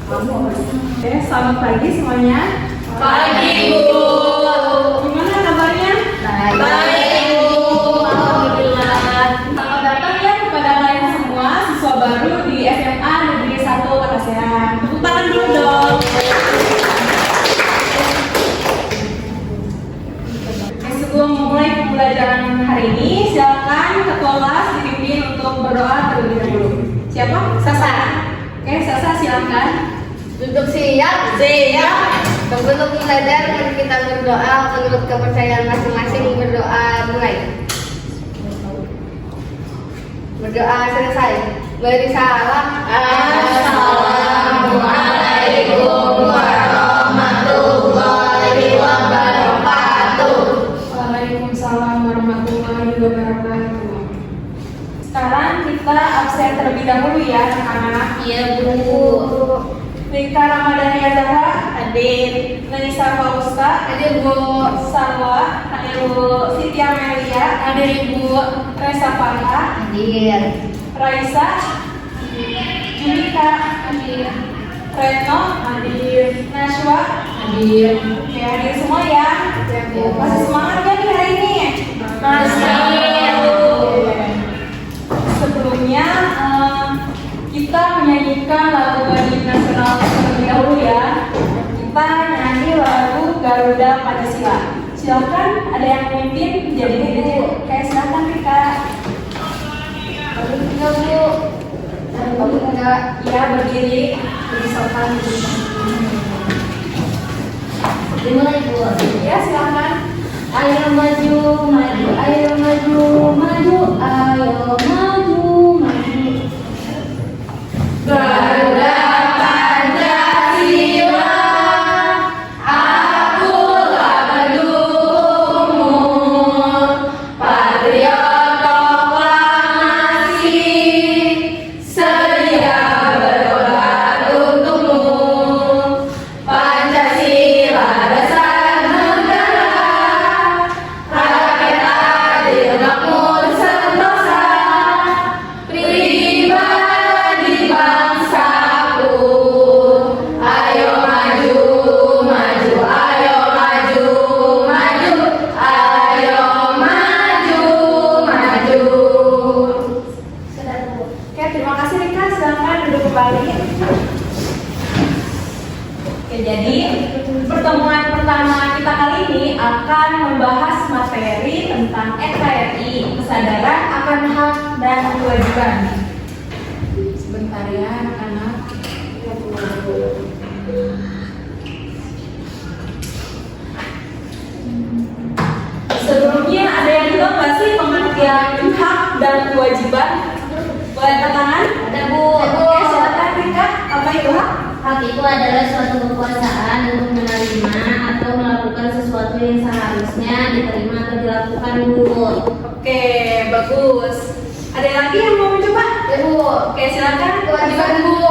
Oke, selamat pagi semuanya. Pagi, Bu. Gimana kabarnya? Baik, Bu. Alhamdulillah. Selamat datang ya kepada kalian semua siswa baru di SMA Negeri 1 Katasean. Tepuk tangan dulu dong. Sebelum memulai pembelajaran hari ini, silakan ketua kelas dipimpin untuk berdoa terlebih dahulu. Siapa? Sasa. Oke, Sasa silakan. Duduk siap. Siap. Sebelum belajar, mari kita berdoa menurut kepercayaan masing-masing. Berdoa mulai. Berdoa selesai. Beri salam. Assalamualaikum warahmatullahi wabarakatuh. Waalaikumsalam warahmatullahi wabarakatuh. Sekarang kita absen terlebih dahulu ya anak-anak. Iya, Bu. Rika Ramadhania Zahra hadir. Nanisa Fauska Hadir, Bu. Salwa hadir. Bu Siti Amelia hadir. Ibu Resa Farha Hadir. Raisa Julika hadir. Retno hadir. Nashwa Hadir. Oke, hadir semua ya. Masih semangat kan di hari ini? Masih. Sebelumnya kita menyanyikan lagu wajib nasional terlebih dahulu ya. Kita nyanyi lagu Garuda Pancasila. Silakan, ada yang memimpin jadi ibu. Oke, silakan Rika. Enggak, Bu. Kamu enggak. Ya, berdiri. Sopan. Dimulai, Bu. Ya, silakan. Ayo maju, maju, ayo maju, maju, ayo maju, maju. Garuda Pancasila, akulah pendukungmu, patriot proklamasi, sedia berkorban untukmu. Pancasila dasar negara, rakyat adil makmur sentosa, pribadi bangsaku. Ayo maju, maju, ayo maju, maju, ayo maju, maju. Oke, terima kasih Rika. Silakan duduk kembali. Oke, jadi pertemuan pertama kita kali ini akan membahas materi tentang NKRI, kesadaran akan hak dan kewajiban. Sebentar ya anak-anak. Sebelumnya ada yang tahu nggak sih pengertian hak dan kewajiban? Boleh angkat tangan? Ada, Bu. Oke, silakan Rika. Apa itu hak? Hak itu adalah suatu kekuasaan untuk menerima atau melakukan sesuatu yang seharusnya diterima atau dilakukan, Bu. Oke, bagus. Ada lagi yang mau mencoba? Ya, Bu. Oke, silakan. Kewajiban, Bu.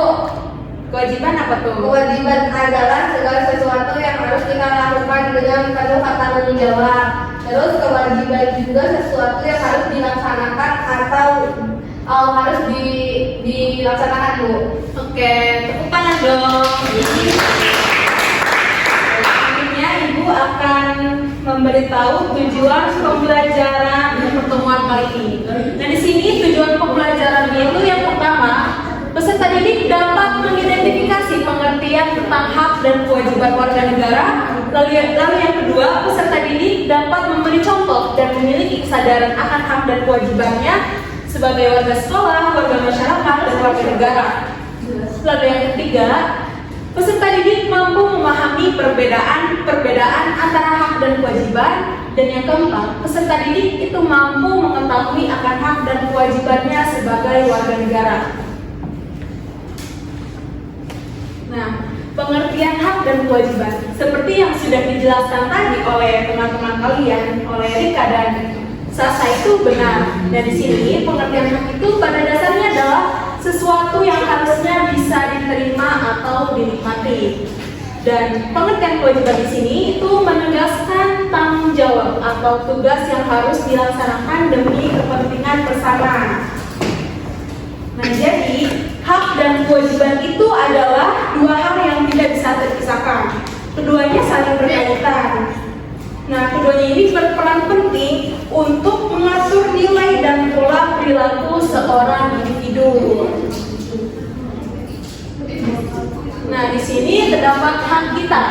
Kewajiban apa tuh? Kewajiban adalah segala sesuatu yang harus kita lakukan dengan penuh tanggung jawab. Terus kewajiban juga sesuatu yang harus dilaksanakan atau harus dilaksanakan, Bu. Oke, tepuk tangan dong. Selanjutnya Ibu akan memberitahu tujuan pembelajaran di pertemuan kali ini. Nah, di sini tujuan pembelajarannya itu yang pertama, peserta didik dapat mengidentifikasi pengertian tentang hak dan kewajiban warga negara. Lalu yang kedua, peserta didik dapat memberi contoh dan memiliki kesadaran akan hak dan kewajibannya sebagai warga sekolah, warga masyarakat, dan warga negara. Lalu yang ketiga, peserta didik mampu memahami perbedaan antara hak dan kewajiban. Dan yang keempat, peserta didik itu mampu mengetahui akan hak dan kewajibannya sebagai warga negara. Nah, pengertian hak dan kewajiban seperti yang sudah dijelaskan tadi oleh teman-teman kalian, oleh Rika dan Sasa itu benar. Dan di sini pengertian hak itu pada dasarnya adalah sesuatu yang harusnya bisa diterima atau dinikmati. Dan pengertian kewajiban di sini itu menegaskan tanggung jawab atau tugas yang harus dilaksanakan demi kepentingan bersama. Nah, jadi hak dan kewajiban kewajiban itu adalah dua hal yang tidak bisa terpisahkan. Keduanya saling berkaitan. Nah, keduanya ini berperan penting untuk mengatur nilai dan pola perilaku seorang individu. Nah, di sini terdapat hak kita.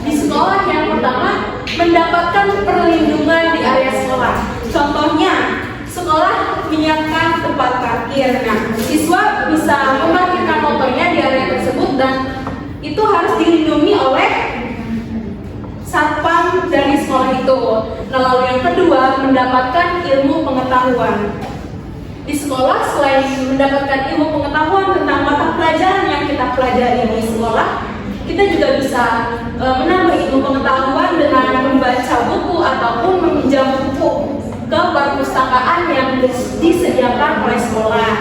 Di sekolah yang pertama, mendapatkan perlindungan di area sekolah. Contohnya, sekolah menyiapkan tempat parkir. Nah, siswa bisa memarkirkan motornya di area tersebut dan itu harus dilindungi oleh satpam dari sekolah itu. Nah, lalu yang kedua, mendapatkan ilmu pengetahuan. Di sekolah selain mendapatkan ilmu pengetahuan tentang mata pelajaran yang kita pelajari di sekolah, kita juga bisa menambah ilmu pengetahuan dengan membaca buku ataupun meminjam buku ke perpustakaan yang disediakan oleh sekolah.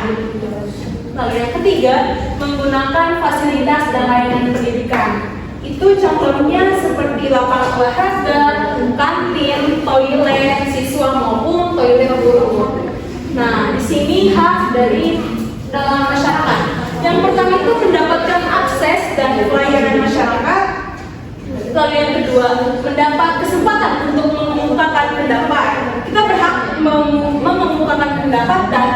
Lalu yang ketiga, menggunakan fasilitas dan layanan pendidikan. Itu contohnya seperti lapangan olahraga, kantin, toilet siswa maupun toilet guru. Nah, di sini hak dari dalam masyarakat. Yang pertama itu mendapatkan akses dan pelayanan masyarakat. Lalu yang kedua, mendapat kesempatan untuk mengemukakan pendapat. Kita berhak mengemukakan pendapat dan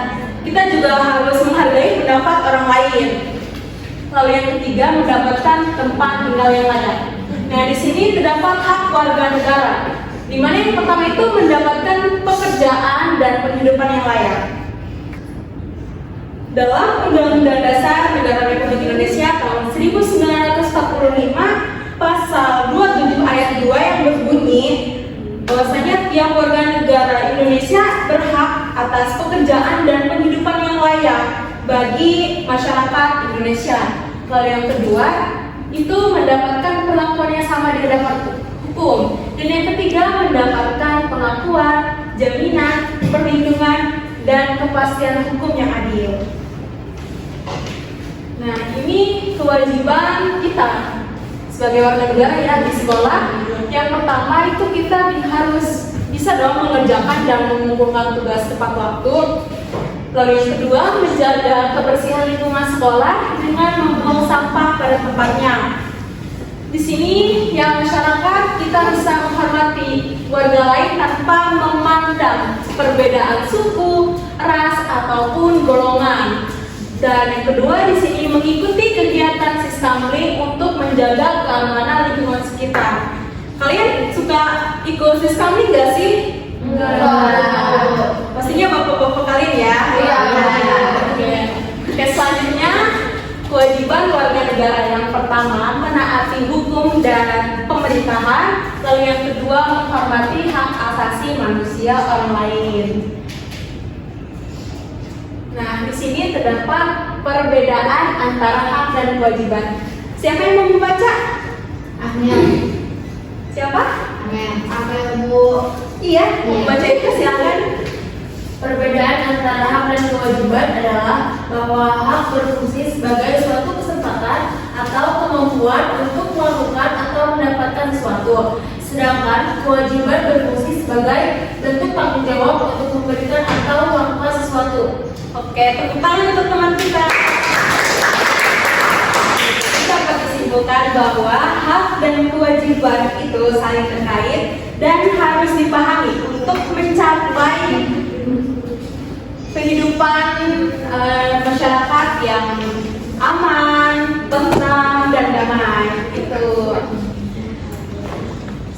kita juga harus menghargai pendapat orang lain. Lalu yang ketiga, mendapatkan tempat tinggal yang layak. Nah, di sini terdapat hak warga negara, di mana yang pertama itu mendapatkan pekerjaan dan penghidupan yang layak. Dalam Undang-Undang Dasar Negara Republik Indonesia tahun 1945, pasal 27 ayat 2 yang berbunyi bahwasanya tiap warga negara Indonesia berhak atas pekerjaan dan penghidupan yang layak bagi masyarakat Indonesia. Lalu yang kedua, itu mendapatkan perlakuan yang sama di hadapan hukum. Dan yang ketiga, mendapatkan pengakuan, jaminan, perlindungan, dan kepastian hukum yang adil. Nah, ini kewajiban kita sebagai warga negara ya di sekolah. Yang pertama itu kita harus bisa dong mengerjakan dan mengumpulkan tugas tepat waktu. Lalu yang kedua, menjaga kebersihan lingkungan sekolah dengan membuang sampah pada tempatnya. Di sini yang masyarakat kita bisa menghormati warga lain tanpa memandang perbedaan suku, ras ataupun golongan. Dan yang kedua di sini mengikuti kegiatan Siskamling untuk menjaga keamanan lingkungan sekitar. Kalian suka ikut Siskamling gak sih? Enggak. Pastinya bapak-bapak kalian ya. Iya. Oke, selanjutnya kewajiban warga negara yang pertama menaati hukum dan pemerintahan. Lalu yang kedua menghormati hak asasi manusia orang lain. Nah, di sini terdapat perbedaan antara hak dan kewajiban. Siapa yang mau membaca? Amin. Siapa? Amin. Amin, Bu. Iya, mau membaca itu silakan. Perbedaan antara hak dan kewajiban adalah bahwa hak berfungsi sebagai suatu kesempatan atau kemampuan untuk melakukan atau mendapatkan sesuatu, sedangkan kewajiban berfungsi sebagai bentuk tanggung jawab untuk memberikan atau melakukan sesuatu. Oke, tepuk tangan untuk teman kita. Kita dapat disimpulkan bahwa hak dan kewajiban itu saling terkait dan harus dipahami untuk mencapai kehidupan masyarakat yang aman, tentram, dan damai. Itu.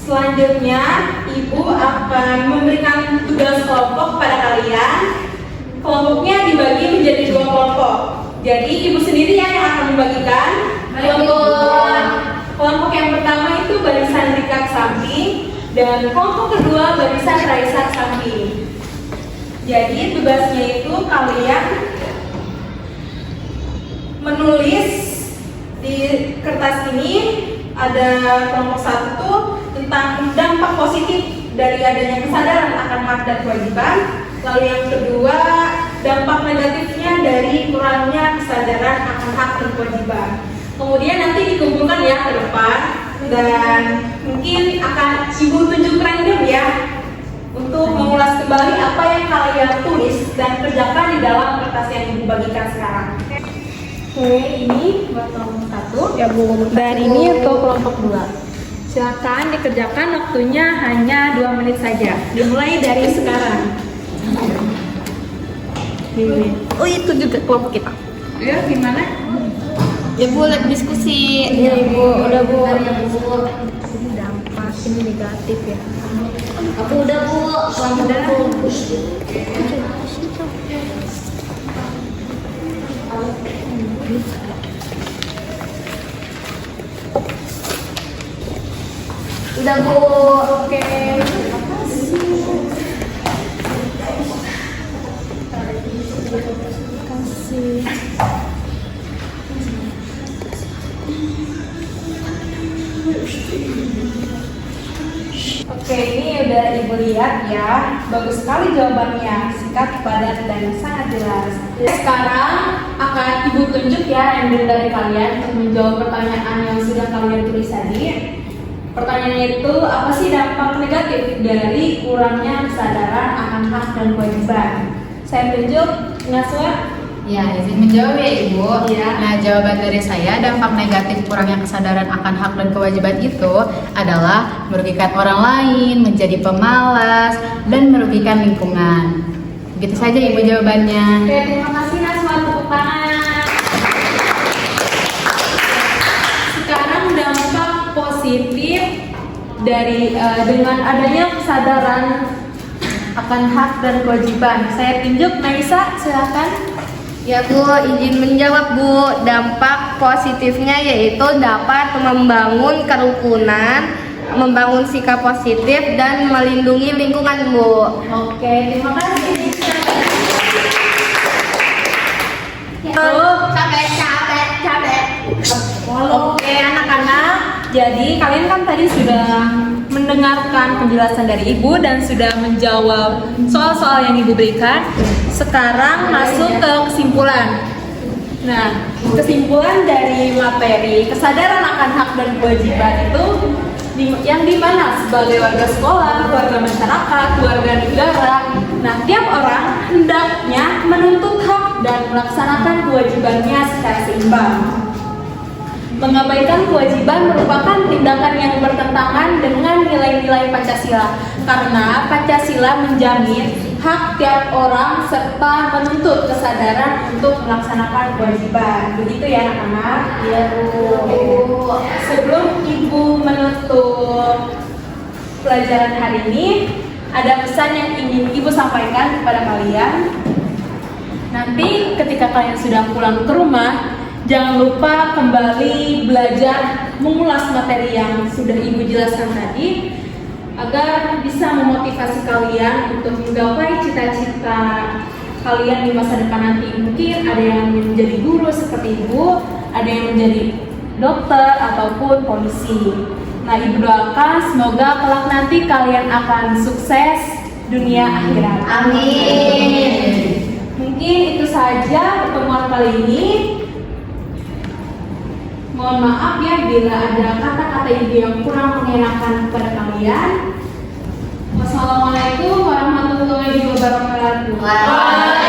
Selanjutnya, Ibu akan memberikan tugas kelompok pada kalian. Kelompoknya dibagi menjadi 2 kelompok. Jadi Ibu sendiri yang akan membagikan. Kelompok yang pertama itu barisan Rika Sampi dan kelompok kedua barisan Raisa Sampi. Jadi tugasnya itu kalian menulis di kertas ini. Ada kelompok 1 tuh tentang dampak positif dari adanya kesadaran akan hak dan kewajiban. Lalu yang kedua, dampak negatifnya dari kurangnya kesadaran akan hak dan kewajiban. Kemudian nanti dikumpulkan ya ke depan dan mungkin akan Ibu tunjuk random ya untuk mengulas kembali apa yang kalian tulis dan kerjakan di dalam kertas yang Ibu bagikan sekarang. Oke, ini buat kelompok 1. Ya Bu. Dan ini untuk kelompok 2. Silakan dikerjakan, waktunya hanya 2 menit saja. Dimulai dari sekarang. Oh itu juga kelompok kita. Ya, gimana? Ya Bu, lab diskusi. Iya Ibu, udah Bu. Ini dampak, ini negatif ya. Aku udah Bu, Udah. Udah Bu. Oke. Oke, ini udah Ibu lihat ya. Bagus sekali jawabannya, singkat, padat, dan sangat jelas. Sekarang akan Ibu tunjuk ya random dari kalian untuk menjawab pertanyaan yang sudah kalian tulis tadi. Pertanyaannya itu, apa sih dampak negatif dari kurangnya kesadaran akan hak dan kewajiban? Saya tunjuk, Naswa. Ya, izin menjawab ya Ibu. Iya. Nah, jawaban dari saya, dampak negatif kurangnya kesadaran akan hak dan kewajiban itu adalah merugikan orang lain, menjadi pemalas, dan merugikan lingkungan. Begitu saja Ibu jawabannya. Oke, terima kasih Naswa, tepuk tangan. Sekarang dampak positif dari dengan adanya kesadaran akan hak dan kewajiban. Saya tunjuk Naisa, silakan. Ya Bu, izin menjawab Bu. Dampak positifnya yaitu dapat membangun kerukunan, membangun sikap positif, dan melindungi lingkungan Bu. Oke, terima kasih Nisa. Capek. Oke anak-anak, jadi kalian kan tadi sudah mendengarkan penjelasan dari Ibu dan sudah menjawab soal-soal yang Ibu berikan. Sekarang masuk ke kesimpulan. Nah, kesimpulan dari materi kesadaran akan hak dan kewajiban itu yang dimana sebagai warga sekolah, warga masyarakat, warga negara. Nah, tiap orang hendaknya menuntut hak dan melaksanakan kewajibannya secara seimbang. Mengabaikan kewajiban merupakan tindakan yang bertentangan dengan nilai-nilai Pancasila, karena Pancasila menjamin hak tiap orang serta menuntut kesadaran untuk melaksanakan kewajiban. Begitu ya anak-anak? Iya Bu. Sebelum Ibu menutup pelajaran hari ini, ada pesan yang ingin Ibu sampaikan kepada kalian. Nanti ketika kalian sudah pulang ke rumah, jangan lupa kembali belajar mengulas materi yang sudah Ibu jelaskan tadi agar bisa memotivasi kalian untuk menggapai cita-cita kalian di masa depan nanti. Mungkin ada yang menjadi guru seperti Ibu, ada yang menjadi dokter ataupun polisi. Nah, Ibu doakan semoga kelak nanti kalian akan sukses dunia akhirat. Amin. Mungkin itu saja pertemuan kali ini. Mohon maaf ya bila ada kata-kata Ibu yang kurang mengenakan kepada kalian. Wassalamualaikum warahmatullahi wabarakatuh.